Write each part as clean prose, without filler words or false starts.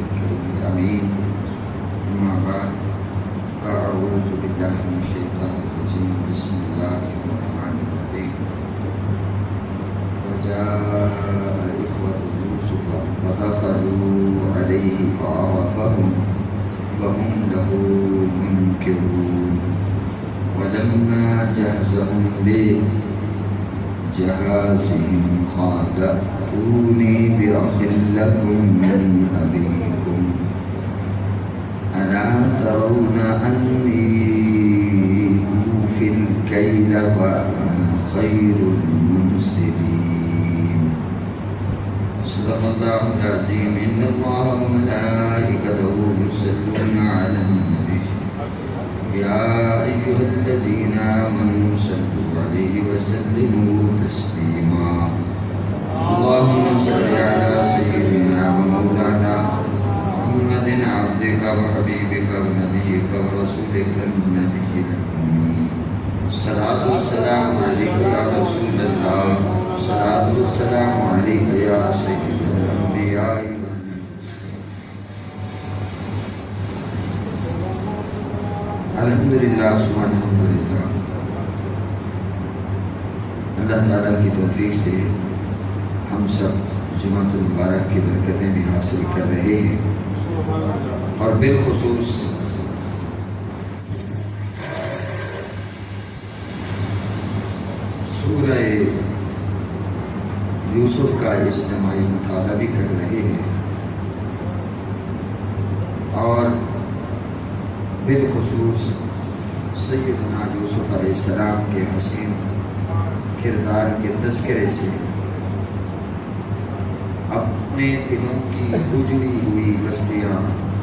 الكريم الأمين. أما بعد فأعوذ بالله من الشيطان الرجيم. بسم الله الرحمن الرحيم. وجاء إخوة يوسف فدخلوا عليه فعرفهم وهم له منكرون. ولما جهزهم بجهازهم قال ائتوني بأخ لكم من أبيكم ألا ترون أني أوفي الكيل وأنا خير المنزلين. صدق الله العظيم. إن الله وملائكته يصلون على النبي يا أيها الذين آمنوا صلوا عليه وسلموا تسليما. اللهم صل على سيدنا ومولانا محمد عبدك وحبيبك ونبيك ورسولك النبي الأمي. الصلاة والسلام عليك يا رسول الله. الصلاة والسلام عليك يا سيد الأنبياء. الحمدللہ ثم الحمدللہ. اللہ تعالیٰ کی توفیق سے ہم سب جمعۃ المبارک کی برکتیں بھی حاصل کر رہے ہیں، اور بالخصوص سورہ یوسف کا اجتماعی مطالعہ بھی کر رہے ہیں، اور بالخصوص سیدنا یوسف علیہ السلام کے حسین کردار کے تذکرے سے اپنے دلوں کی اجڑی ہوئی بستیاں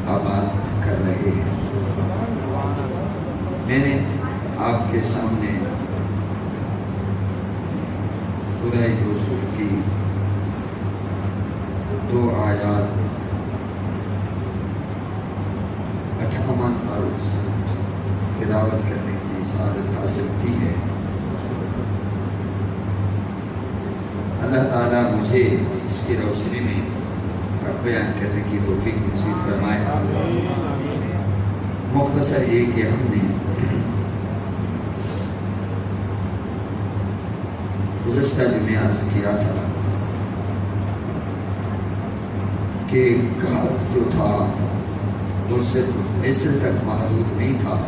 آباد کر رہے ہیں۔ میں نے آپ کے سامنے سورہ یوسف کی 2 آیات 58 اور تلاوت کرنے کی سعادت حاصل کی ہے۔ اللہ تعالیٰ مجھے اس کی روشنی میں حق بیان کرنے کی توفیق نصیب فرمائے۔ مختصر یہ کہ ہم نے گزشتہ جمعہ عرض کیا تھا کہ قحط جو تھا وہ صرف مصر تک محدود نہیں تھا،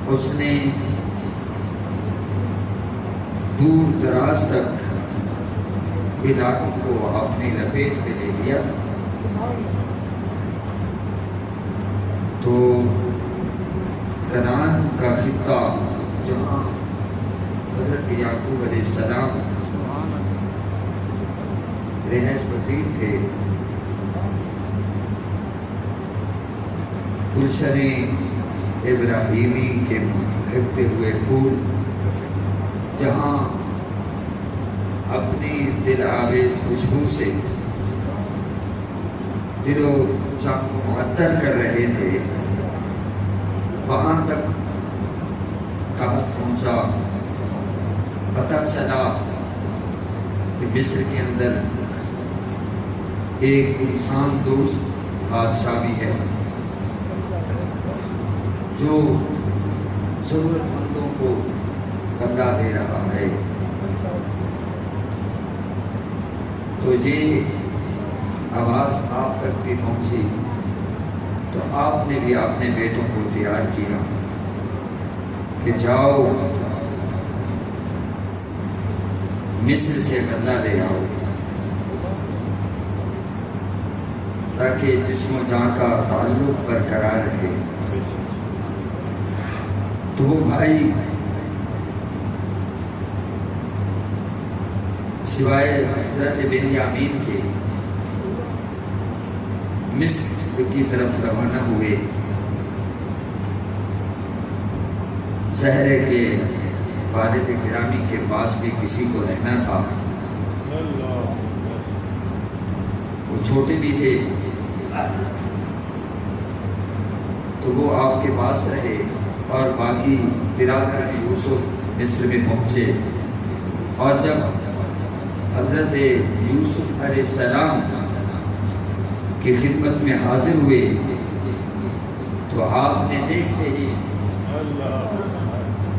اس نے دور دراز تک علاقوں کو اپنی لپیٹ میں لے لیا تھا۔ تو کنعان کا خطہ جہاں حضرت یعقوب علیہ السلام رہائش پذیر تھے، گلشن ابراہیمی کے مہکتے ہوئے پھول، جہاں اپنی دل آویز خوشبو سے دل و جان کو معطر کر رہے تھے، وہاں تک قحط پہنچا۔ پتہ چلا کہ مصر کے اندر ایک انسان دوست بادشاہ بھی ہے جو ضرورت مندوں کو غلہ دے رہا ہے۔ تو یہ آواز آپ تک بھی پہنچی، تو آپ نے بھی اپنے بیٹوں کو تیار کیا کہ جاؤ مصر سے غلہ لے آؤ، تاکہ جسم و جان کا تعلق برقرار رہے۔ تو وہ بھائی سوائے حضرت بنیامین کے مصر کی طرف روانہ ہوئے۔ زہرے کے والد گرامی کے پاس بھی کسی کو رہنا تھا، وہ چھوٹے بھی تھے، تو وہ آپ کے پاس رہے، اور باقی برادران یوسف مصر میں پہنچے۔ اور جب حضرت یوسف علیہ السلام کی خدمت میں حاضر ہوئے تو آپ نے دیکھتے ہی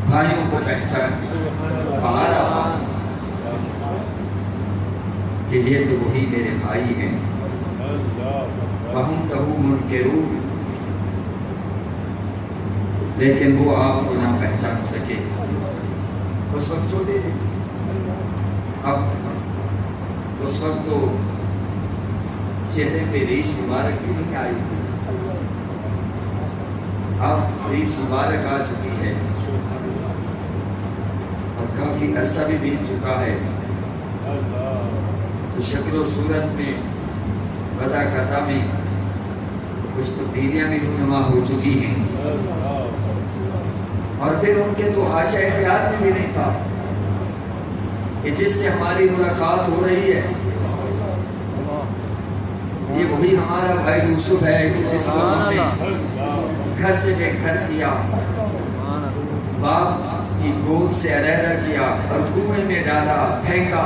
بھائیوں کو پہچان کہ یہ تو وہی میرے بھائی ہیں، وَهُمْ لَهُ مُنْكِرُونَ، لیکن وہ آپ کو نہ پہچان سکے۔ اس وقت چھوٹے تھے، اب اس وقت تو چہرے پہ ریش مبارک بھی نہیں آئی تھی، اب ریش مبارک آ چکی ہے اور کافی عرصہ بھی بیت چکا ہے، تو شکل و صورت میں وضاقتہ میں کچھ تبدیلیاں بھی رونما ہو چکی ہیں، اور پھر ان کے تو حاشا خیال میں بھی نہیں تھا کہ جس سے ہماری ملاقات ہو رہی ہے یہ وہی ہمارا بھائی یوسف ہے کہ جس کو ہم نے گھر سے بے گھر کیا، باپ کی گود سے علیحدہ کیا اور کنویں میں ڈالا، پھینکا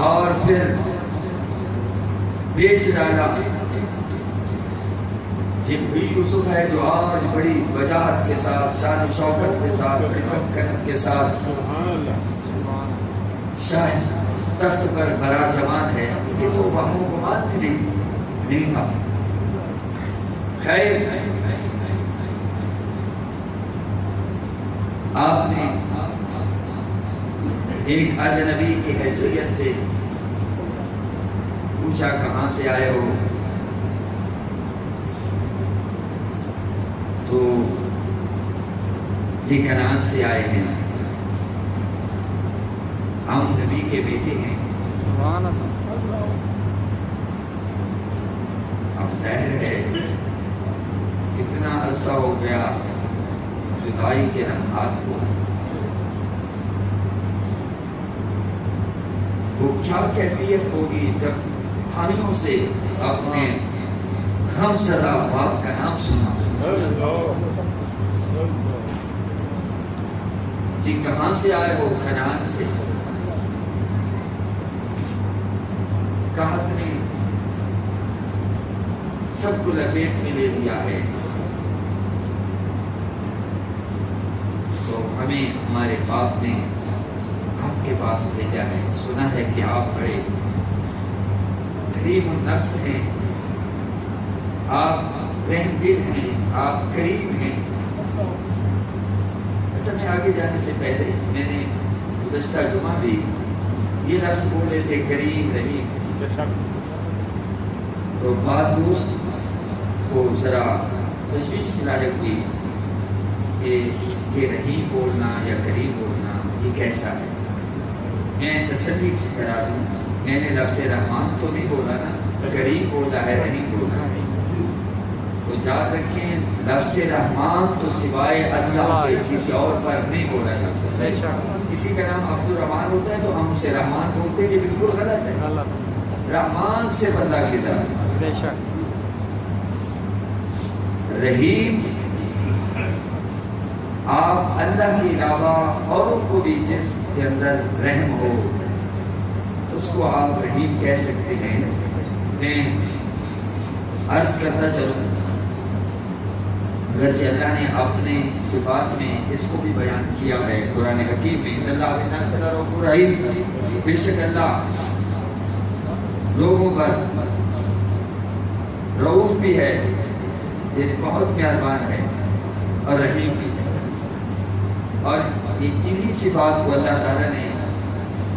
اور پھر بیچ ڈالا۔ یہ وہی یوسف ہے جو آج بڑی وجاہت کے ساتھ، شان و شوکت کے ساتھ، بڑی ممکنت کے ساتھ شاہ تخت پر براجمان ہے، کہ تو وہم و گمان میں بھی نہیں تھا۔ خیر، آپ نے ایک اجنبی کی حیثیت سے پوچھا کہاں سے آئے ہو، تو جی کنعان سے آئے ہیں، ہم نبی کے بیٹے ہیں۔ اب ظاہر ہے اتنا عرصہ ہو گیا جدائی کے لمحات کو، وہ کیا کیفیت ہوگی جب بھائیوں سے اپنے غم زدہ باپ کا نام سنا۔ جی کہاں سے آئے ہو؟ کنعان سے۔ قحط نے سب کو لپیٹ میں لے لیا ہے، تو ہمیں ہمارے باپ نے آپ کے پاس بھیجا ہے، سنا ہے کہ آپ بڑے کریم النفس ہیں، آپ رحم دل ہیں، آپ کریم ہیں۔ اچھا، میں آگے جانے سے پہلے میں نے گزشتہ جمعہ بھی یہ لفظ بولے تھے، کریم رحیم، تو بعض دوست کو ذرا تشویش لاحق ہوئی کہ یہ رحیم بولنا یا کریم بولنا یہ کیسا ہے۔ میں تسلی کرا دوں، میں نے لفظ رحمان تو نہیں بولا نا، کریم بولا ہے، رحیم بولا ہے۔ تو یاد رکھیں، لفظ رحمان تو سوائے اللہ کے کسی اور پر نہیں بولا جا سکتا۔ کسی کا نام عبد الرحمان ہوتا ہے تو ہم اسے رحمان بولتے ہیں، یہ بالکل غلط ہے۔ رحمان سے اللہ کی ذات ہے۔ رحیم، آپ اللہ کے علاوہ اوروں کو بھی جس کے اندر رحم ہو اس کو آپ رحیم کہہ سکتے ہیں۔ میں عرض کرتا چلوں، اگرچہ اللہ نے اپنے صفات میں اس کو بھی بیان کیا ہے قرآن حکیم میں، اللہ بالناس لرؤوف رحیم، بے شک اللہ لوگوں پر رؤوف بھی ہے، یعنی بہت مہربان ہے، اور رحیم بھی ہے۔ اور انہی صفات کو اللہ تعالیٰ نے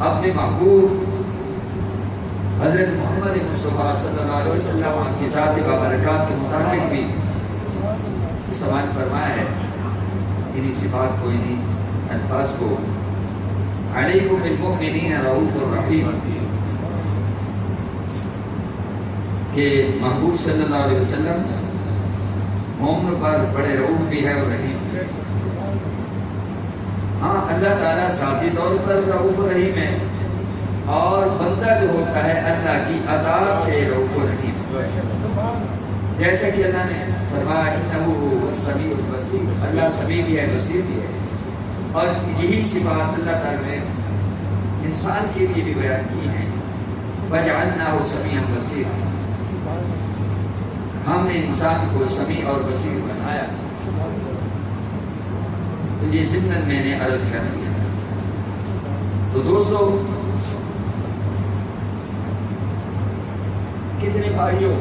اپنے محبوب حضرت محمد مصطفیٰ صلی اللہ علیہ وسلم کی ذات بابرکات کے متعلق بھی استعمال فرمایا ہے۔ انہی صفات کو، انہی الفاظ کو، علیکم بالمؤمنین رؤوف الرحیم، کہ محبوب صلی اللہ علیہ وسلم مومن پر بڑے رؤوف بھی ہے اور رحیم بھی ہے۔ ہاں، اللہ تعالیٰ ذاتی طور پر رؤوف و رحیم ہے، اور بندہ جو ہوتا ہے اللہ کی عطا سے رؤوف و رحیم، جیسا کہ اللہ نے فرمایا انہ هو السمیع البصیر، اللہ سمیع بھی ہے، بصیر بھی ہے۔ اور یہی صفات اللہ تعالیٰ نے انسان کے لیے بھی بیان کی ہیں، وجعلناہ سمیعا بصیرا۔ ہم نے انسان کو سمیع اور بصیر بنایا، تو یہ ضمن میں نے عرض کر دیا۔ تو دوستو، کتنے بھائیوں؟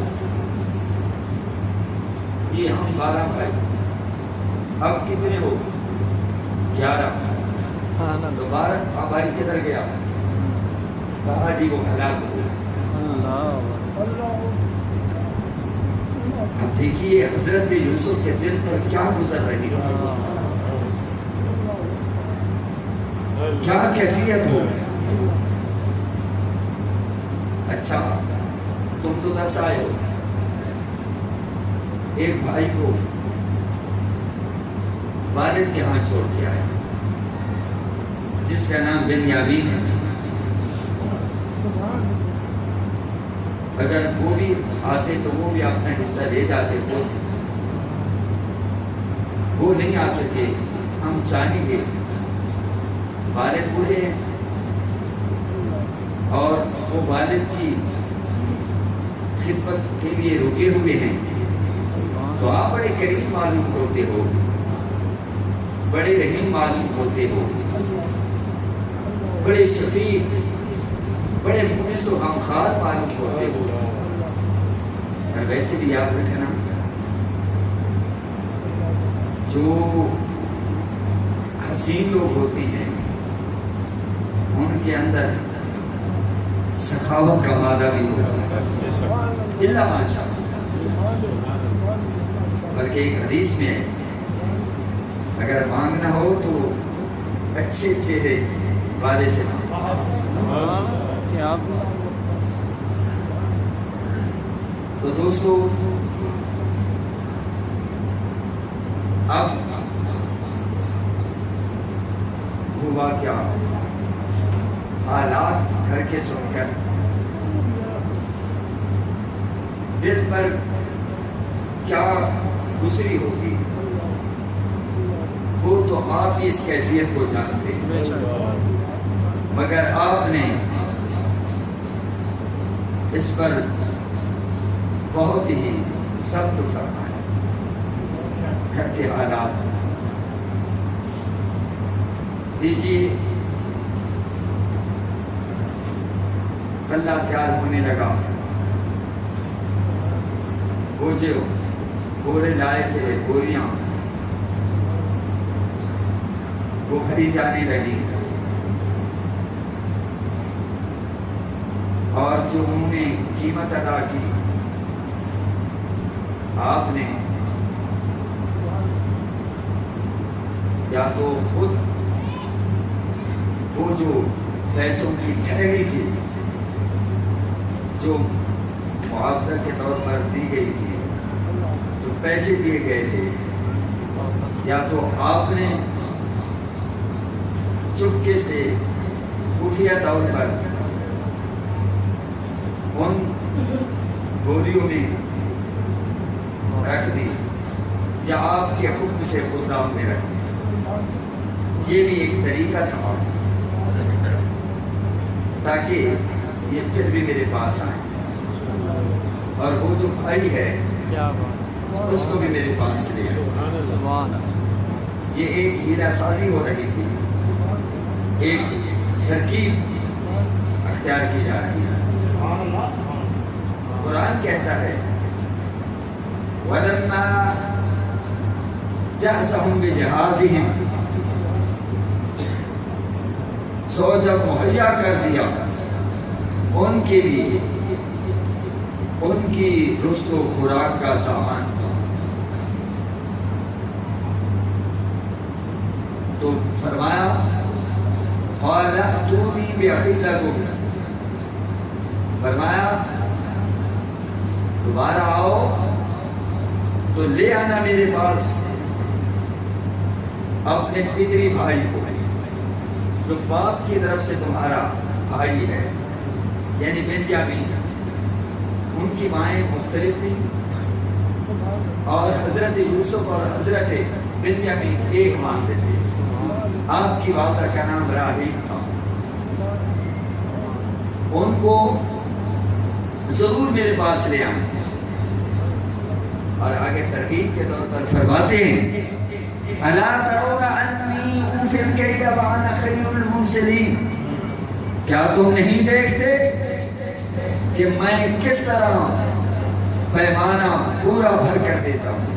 جی ہم 12 بھائی، اب کتنے ہو؟ 11۔ تو 12 بھائی کدھر گیا؟ کہا جی وہ ہلاک ہو گیا۔ اب دیکھیے حضرت یوسف کے دل پر کیا گزر رہی ہو، کیا کیفیت ہو۔ اچھا تم تو 10 آئے ہو، ایک بھائی کو والد کے ہاں چھوڑ کے آئے جس کا نام بنیامین ہے۔ اگر وہ بھی آتے تو وہ بھی اپنا حصہ لے جاتے، تو وہ نہیں آ سکے۔ ہم چاہیں گے، والد بوڑھے ہیں اور وہ والد کی خدمت کے لیے رکے ہوئے ہیں، تو آپ بڑے کریم معلوم ہوتے ہو، بڑے رحیم معلوم ہوتے ہو، بڑے شفیق، بڑے مونس و غمخوار معلوم ہوتے ہو۔ اور ویسے بھی یاد رکھنا، جو حسین لوگ ہوتے ہیں ان کے اندر سخاوت کا مادہ بھی ہوتا ہے، الا ماشاء اللہ۔ بلکہ ایک حدیث میں ہے، اگر مانگنا ہو تو اچھے چہرے والے سے مانگو۔ تو دوستو، اب ہوا کیا؟ حالات گھر کے سن کر دل پر کیا گزری ہوگی، وہ تو آپ ہی اس کیفیت کو جانتے ہیں، مگر آپ نے اس پر بہت ہی سخت فرمایا۔ گھر کے حالات دیجیے، غلہ تیار ہونے لگا، وہ جو بورے لائے تھے، بوریاں وہ بھری جانے لگی، اور جو انہوں نے قیمت ادا کی، آپ نے یا تو خود وہ جو پیسوں کی تھیلی تھی جو معاوضہ کے طور پر دی گئی تھی، جو پیسے دیے گئے تھے، یا تو آپ نے چپکے سے خفیہ طور پر ان بوریوں میں رکھ دی، یا آپ کے حکم سے خوددام میں رکھ دی۔ یہ بھی ایک طریقہ تھا تاکہ یہ پھر بھی میرے پاس آئے، اور وہ جو بھائی ہے اس کو بھی میرے پاس لے آئے۔ یہ ایک ہیرا سازی ہو رہی تھی، ایک ترکیب اختیار کی جا رہی ہے۔ قرآن کہتا ہے وَلَمَّا جَهَّزَهُمْ بِجَهَازِهِمْ، سو جب مہیا کر دیا ان کے لیے ان کی رزق و خوراک کا سامان، تو فرمایا قَالَ ائْتُونِي بِأَخٍ لَكُمْ، فرمایا دوبارہ آؤ تو لے آنا میرے پاس اپنے پدری بھائی کو، جو باپ کی طرف سے تمہارا بھائی ہے، یعنی بنیامین۔ ان کی مائیں مختلف تھیں، اور حضرت یوسف اور حضرت بنیامین ایک ماں سے تھے۔ آپ کی والدہ کا نام راحیل تھا۔ ان کو ضرور میرے پاس لے آئیں۔ اور آگے ترغیب کے طور پر فرماتے ہیں الا ترون انی اوفی الکیل وانا خیر المنزلین، کیا تم نہیں دیکھتے کہ میں کس طرح پیمانہ پورا بھر کر دیتا ہوں،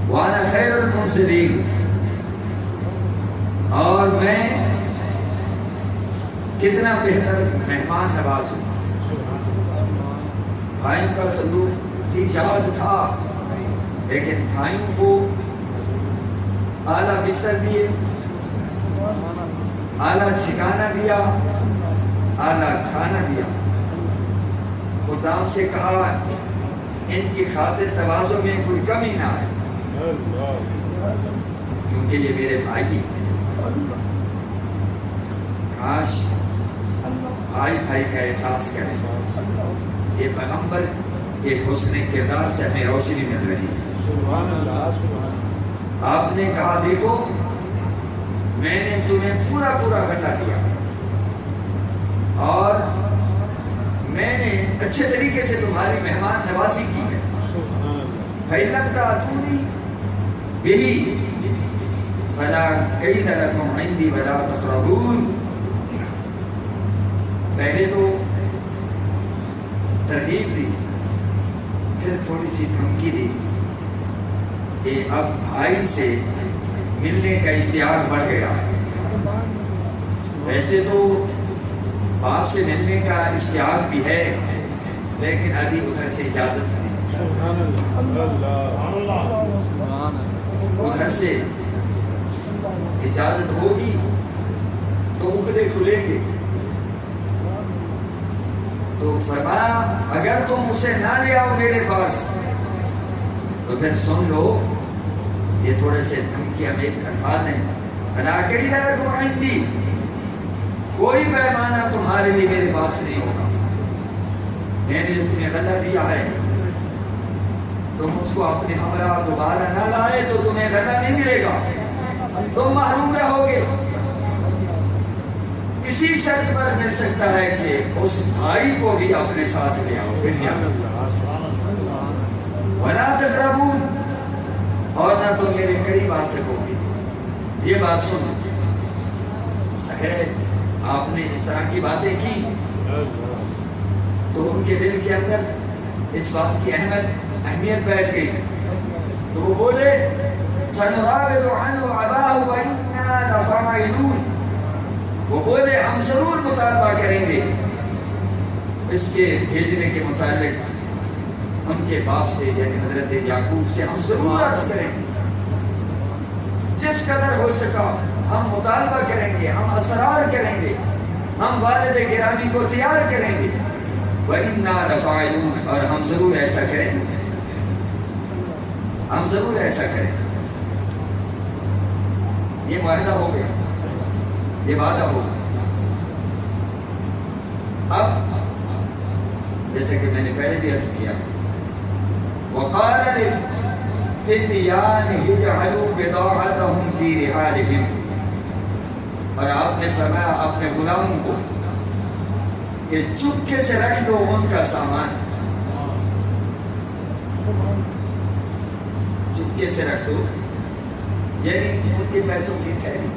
وانا خیر المنزلین، اور میں کتنا بہتر مہمان نواز ہوں۔ بھائیوں کا سلوک ایجاد تھا، لیکن بھائیوں کو اعلیٰ بستر دیے، اعلیٰ ٹھکانہ دیا، اعلیٰ کھانا دیا۔ خدام سے کہا ان کی خاطر تواضع میں کوئی کمی نہ آئے، کیونکہ یہ میرے بھائی ہیں۔ کاش بھائی بھائی کا احساس کریں۔ یہ پیغمبر کے حسن کردار سے ہمیں روشنی مل رہی ہے۔ آپ نے کہا دیکھو میں نے تمہیں پورا پورا غلہ دیا اور میں نے اچھے طریقے سے تمہاری مہمان نوازی کی ہے۔ فَإِن لَمْ تَأْتُونِي بِهِ فَلَا كَيْلَ لَكُمْ عِنْدِي وَلَا تَقْرَبُونِ۔ پہلے تو ترغیب دی، پھر تھوڑی سی دھمکی دی کہ اب بھائی سے ملنے کا اشتیاق بڑھ گیا۔ ویسے تو باپ سے ملنے کا اشتیاق بھی ہے، لیکن ابھی ادھر سے اجازت نہیں، ادھر سے اجازت ہوگی تو عقدے کھلیں گے۔ تو فرمایا اگر تم اسے نہ لے آؤ میرے پاس تو پھر سن لو، یہ تھوڑے سے دھمکی امیز الفاظ ہیں۔ فَلَا كَيْلَ لَكُمْ عِنْدِي، کوئی پیمانہ تمہارے لیے میرے پاس نہیں ہوگا۔ میں نے تمہیں غلہ دیا ہے، تم اس کو اپنے ہمراہ دوبارہ نہ لائے تو تمہیں غلہ نہیں ملے گا، تم محروم رہو گے۔ اسی شرط پر مل سکتا ہے کہ اس بھائی کو بھی اپنے ساتھ لے آؤ دنیا میں۔ وَلَا تَقْرَبُونِ، اور نہ تم میرے قریب آ سکو گے۔ یہ بات سن، ظاہر ہے آپ نے اس طرح کی باتیں کی تو ان کے دل کے اندر اس بات کی اہمیت بیٹھ گئی، تو وہ بولے سَنُرَاوِدُ عَنْهُ أَبَاهُ وَإِنَّا لَفَاعِلُونَ، وہ بولے ہم ضرور مطالبہ کریں گے اس کے بھیجنے کے متعلق، ان کے باپ سے یعنی حضرت یعقوب سے ہم ضرور عرض کریں گے، جس قدر ہو سکا ہم مطالبہ کریں گے، ہم اصرار کریں گے، ہم والد گرامی کو تیار کریں گے۔ وَإِنَّا لَفَاعِلُونَ، اور ہم ضرور ایسا کریں گے، ہم ضرور ایسا کریں گے۔ یہ معاہدہ ہو گیا، یہ وعدہ ہوگا۔ اب جیسے کہ میں نے پہلے بھی عرض کیا، وَقَالَ لِلْفِتْيَانِ اجْعَلُوا بِضَاعَتَهُمْ فِي رِحَالِهِمْ، اور آپ نے فرمایا اپنے غلاموں کو کہ چپکے سے رکھ دو ان کا سامان، چپکے سے رکھ دو، یعنی ان کے پیسوں کی تھیلی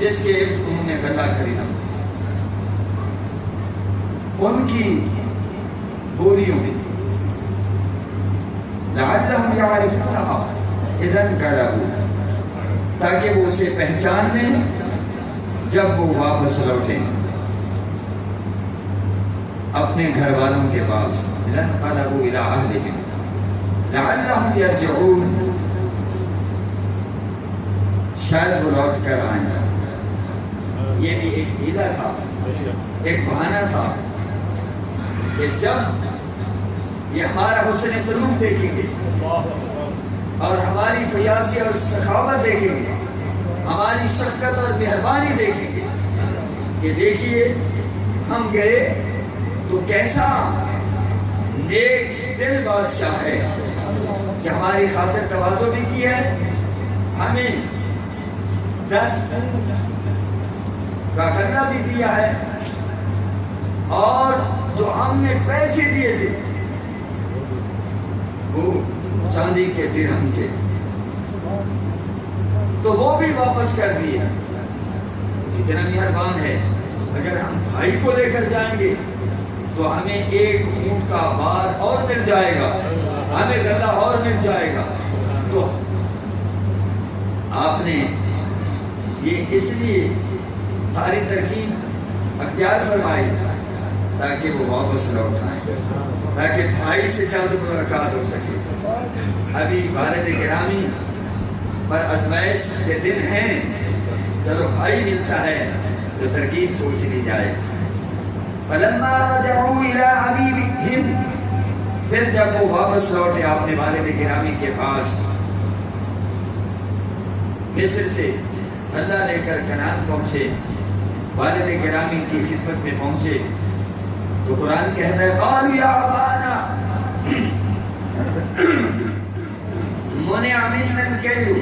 جس کے انہوں نے غلہ خریدا، ان کی بوریوں میں، لعلہم یعرفونہا اذا انقلبوا، تاکہ وہ اسے پہچان لیں جب وہ واپس لوٹیں اپنے گھر والوں کے پاس، اذا انقلبوا الی اہلہم لعلہم یرجعون، شاید وہ لوٹ کر آئیں۔ یہ بھی ایک ہیلا تھا، ایک بہانہ تھا کہ جب یہ ہمارا حسن سلوک دیکھیں گے اور ہماری فیاضی اور سخاوت دیکھیں گے، ہماری شفقت اور مہربانی دیکھیں گے کہ دیکھیے ہم گئے تو کیسا نیک دل بادشاہ ہے کہ ہماری خاطر تواضع بھی کی ہے، ہمیں 10 کا غلہ بھی دیا ہے، اور جو ہم نے پیسے دیے تھے وہ چاندی کے درہم تھے، تو وہ بھی واپس کر دیے۔ کتنا مہربان ہے۔ اگر ہم بھائی کو لے کر جائیں گے تو ہمیں ایک اونٹ کا بار اور مل جائے گا، ہمیں غلہ اور مل جائے گا۔ تو آپ نے یہ اس لیے ساری ترکیب اختیار فرمائی تاکہ وہ واپس لوٹ آئیں، تاکہ بھائی سے جلد ملاقات ہو سکے۔ ابھی والد گرامی پر آزمائش کے دن ہیں، چلو بھائی ملتا ہے تو ترکیب سوچ لی جائے۔ فلما رجعوا الى حبیبہم، پھر جب وہ واپس لوٹے اپنے والد گرامی کے پاس، مصر سے اللہ لے کر کنعان پہنچے، والد گرامی کی خدمت میں پہنچے تو قرآن کہتا ہے قالوا یا ابانا منع منا الکیل،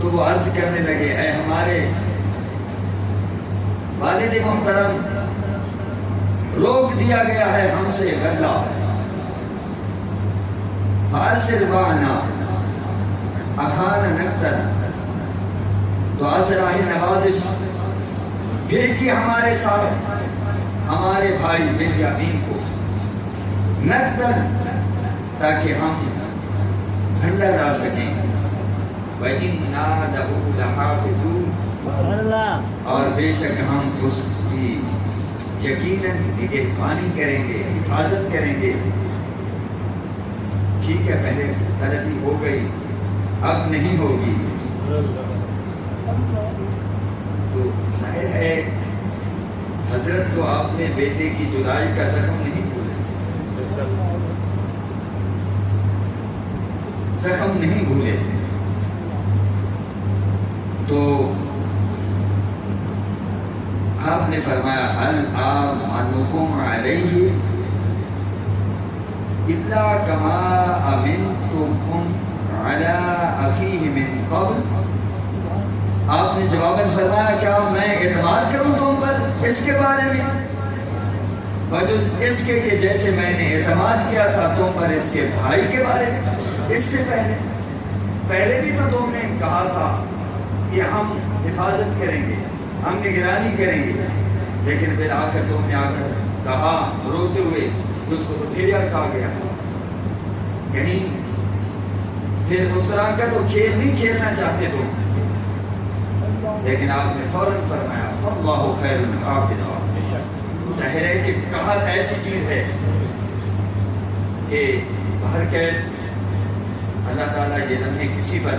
تو وہ عرض کرنے لگے اے ہمارے والد محترم، روک دیا گیا ہے ہم سے غلہ، فارسل معنا اخانا نقتل، تو عذرا نوازش بھیجی ہمارے ساتھ ہمارے بھائی بنیامین کو، نقتل، تاکہ ہم غلہ لا سکیں، وَإِنَّا لَهُ لَحَافِظُونَ، اور بے شک ہم اس کی یقیناً نگہبانی کریں گے، حفاظت کریں گے۔ ٹھیک ہے، پہلے غلطی ہو گئی، اب نہیں ہوگی۔ تو ظاہر ہے حضرت تو آپ نے بیٹے کی جدائی کا زخم نہیں بھولے، زخم نہیں بھولے تھے۔ تو آپ نے فرمایا هل آمنکم علیہ الا کما امنتکم علی اخیہ من قبل، آپ نے جواباً فرمایا کیا میں اعتماد کروں تم پر اس کے بارے میں، بجز اس کے کہ جیسے میں نے اعتماد کیا تھا تم پر اس کے بھائی کے بارے میں۔ اس سے پہلے بھی تو تم نے کہا تھا کہ ہم حفاظت کریں گے، ہم نگرانی کریں گے، لیکن پھر آخر تم نے آ کر کہا روتے ہوئے کہ اس کو تو بھیڑیا کہا گیا، کہیں پھر اس طرح کا تو کھیل نہیں کھیلنا چاہتے تم، لیکن آپ نے فوراً فرمایا فاللہ خیر حافظا۔ ظاہر ہے کہ قحط ایسی چیز ہے کہ باہر قید اللہ تعالیٰ یہ لمحے کسی پر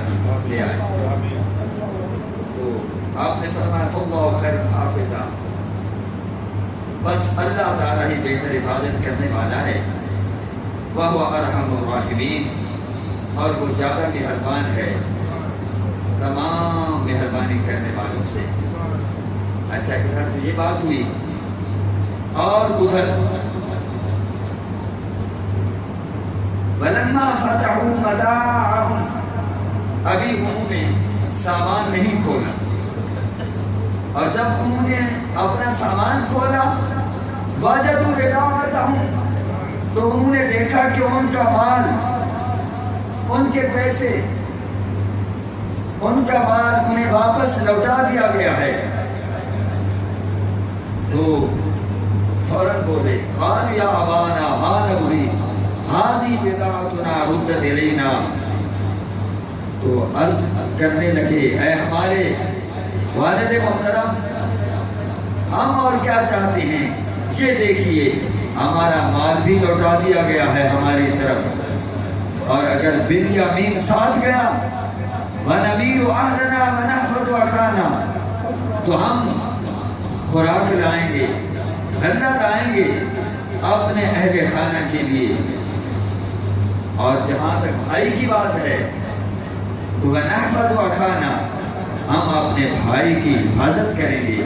لے آئے، تو آپ نے فرمایا فاللہ خیر حافظا، بس اللہ تعالیٰ ہی بہتر حفاظت کرنے والا ہے، وَهُوَ أَرْحَمُ الرَّاحِمِينَ، اور وہ زیادہ مہربان ہے تمام مہربانی کرنے والوں سے۔ اچھا کہ تو یہ بات ہوئی، اور ادھر وَلَمَّا فَتَحُوا مَتَاعَهُمْ، ابھی انہوں نے سامان نہیں کھولا، اور جب انہوں نے اپنا سامان کھولا وَجَدُوا بِضَاعَتَهُمْ، تو انہوں نے دیکھا کہ ان کا مال، ان کے پیسے، ان کا مال انہیں واپس لوٹا دیا گیا ہے۔ تو فوراً بولے قالوا یا ابانا ما نبغی هذه بضاعتنا ردت الینا، تو عرض کرنے لگے اے ہمارے والد محترم، ہم اور کیا چاہتے ہیں، یہ دیکھیے ہمارا مال بھی لوٹا دیا گیا ہے ہماری طرف، اور اگر بنیامین ساتھ گیا وَنَمِيرُ أَهْلَنَا وَنَحْفَظُ أَخَانَا، تو ہم خوراک لائیں گے، غلہ لائیں گے اپنے اہل خانہ کے لیے، اور جہاں تک بھائی کی بات ہے تو وَنَحْفَظُ أَخَانَا، ہم اپنے بھائی کی حفاظت کریں گے،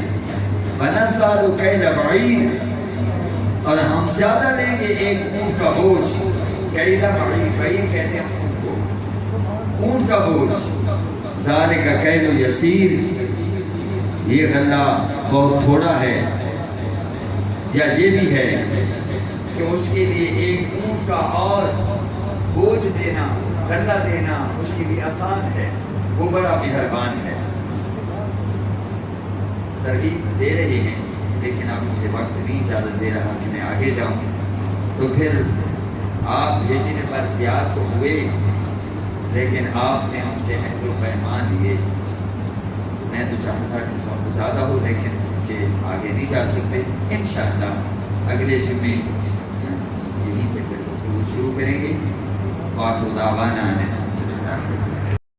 وَنَزْدَادُ كَيْلَ بَعِيرٍ، اور ہم زیادہ لیں گے ایک اونٹ کا بوجھ، کیلا بعیر کہتے ہیں اونٹ کو، اونٹ کا بوجھ، ذالک کیل یسیر، یہ غلہ بہت تھوڑا ہے، یا یہ بھی ہے کہ اس کے لیے ایک اونٹ کا اور بوجھ دینا، غلہ دینا اس کی بھی آسان ہے، وہ بڑا مہربان ہے۔ ترغیب دے رہے ہیں لیکن اب مجھے وقت نہیں اجازت دے رہا کہ میں آگے جاؤں، تو پھر آپ بھیجنے پر تیار تو ہوئے لیکن آپ نے ہم سے عہد و پیمان لیے۔ میں تو چاہتا تھا کہ سب زیادہ ہو لیکن چونکہ آگے نہیں جا سکتے، انشاءاللہ اگلے جمعے یہیں سے پھر گفتگو شروع کریں گے۔ وآخر دعوانا ان الحمد للہ۔